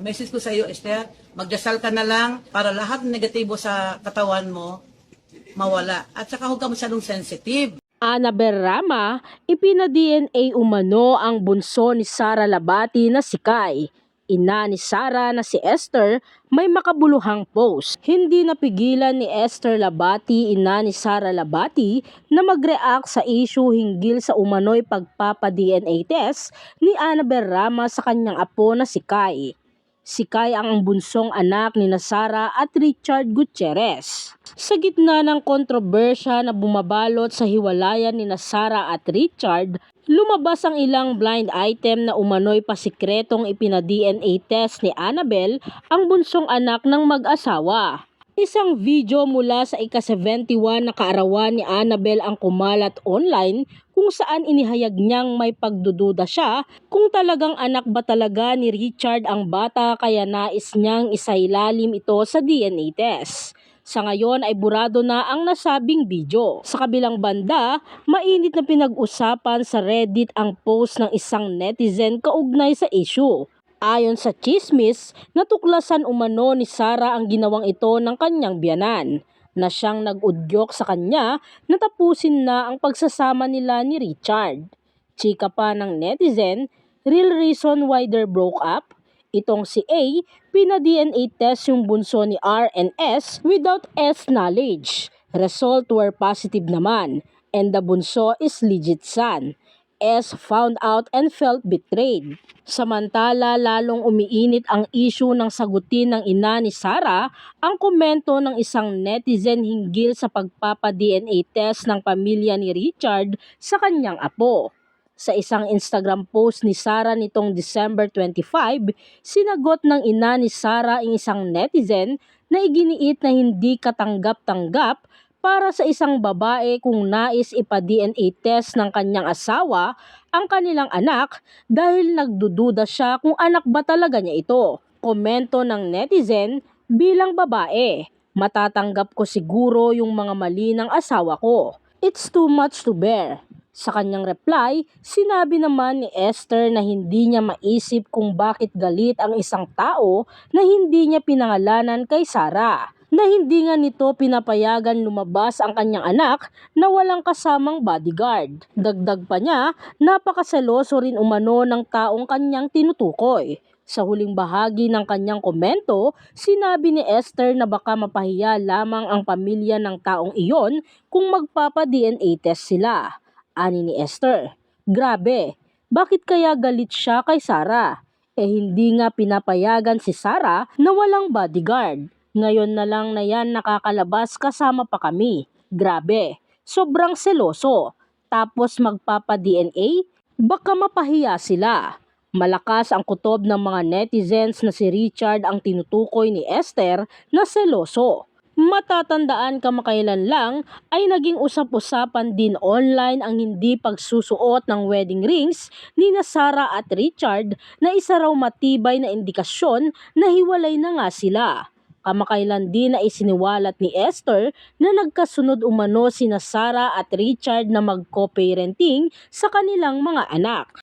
Ang message ko sa iyo, Esther, magdasal ka na lang para lahat ng negatibo sa katawan mo mawala. At saka huwag ka masyadong sensitive. Annabel Rama, ipina-DNA umano ang bunso ni Sara Labati na si Kai. Ina ni Sara na si Esther may makabuluhang post. Hindi napigilan ni Esther Labati, ina ni Sara Labati, na mag-react sa issue hinggil sa umano'y pagpapa-DNA test ni Annabel Rama sa kanyang apo na si Kai. Si Kai ang bunsong anak ni Sara at Richard Gutierrez. Sa gitna ng kontrobersya na bumabalot sa hiwalayan ni Sara at Richard, lumabas ang ilang blind item na umano'y pasikretong ipina-DNA test ni Annabel, ang bunsong anak ng mag-asawa. Isang video mula sa ika-71 na kaarawan ni Annabel ang kumalat online kung saan inihayag niyang may pagdududa siya kung talagang anak ba talaga ni Richard ang bata kaya nais niyang isailalim ito sa DNA test. Sa ngayon ay burado na ang nasabing video. Sa kabilang banda, mainit na pinag-usapan sa Reddit ang post ng isang netizen kaugnay sa issue. Ayon sa chismis, natuklasan umano ni Sara ang ginawang ito ng kanyang biyanan, na siyang nag-udyok sa kanya na tapusin na ang pagsasama nila ni Richard. Chika pa ng netizen, real reason why they broke up? Itong si A, pina-DNA test yung bunso ni R and S without S knowledge. Result were positive naman, and the bunso is legit son. S found out and felt betrayed. Samantala, lalong umiinit ang issue ng sagutin ng ina ni Sara ang komento ng isang netizen hinggil sa pagpapa-DNA test ng pamilya ni Richard sa kanyang apo. Sa isang Instagram post ni Sara nitong December 25, sinagot ng ina ni Sara ang isang netizen na iginiit na hindi katanggap-tanggap para sa isang babae kung nais ipa-DNA test ng kanyang asawa ang kanilang anak dahil nagdududa siya kung anak ba talaga niya ito. Komento ng netizen, bilang babae, matatanggap ko siguro yung mga mali ng asawa ko. It's too much to bear. Sa kanyang reply, sinabi naman ni Esther na hindi niya maisip kung bakit galit ang isang tao na hindi niya pinangalanan kay Sara, na hindi nga nito pinapayagan lumabas ang kanyang anak na walang kasamang bodyguard. Dagdag pa niya, napakaseloso rin umano ng taong kanyang tinutukoy. Sa huling bahagi ng kanyang komento, sinabi ni Esther na baka mapahiya lamang ang pamilya ng taong iyon kung magpapa-DNA test sila. Ani ni Esther, grabe, bakit kaya galit siya kay Sara? Hindi nga pinapayagan si Sara na walang bodyguard. Ngayon na lang na yan nakakalabas kasama pa kami. Grabe, sobrang seloso. Tapos magpapa-DNA? Baka mapahiya sila. Malakas ang kutob ng mga netizens na si Richard ang tinutukoy ni Esther na seloso. Matatandaan kamakailan lang ay naging usap-usapan din online ang hindi pagsusuot ng wedding rings ni Sara at Richard na isa raw matibay na indikasyon na hiwalay na nga sila. Kamakailan din na isiniwalat ni Esther na nagkasunod umano sina Sara at Richard na mag-co-parenting sa kanilang mga anak.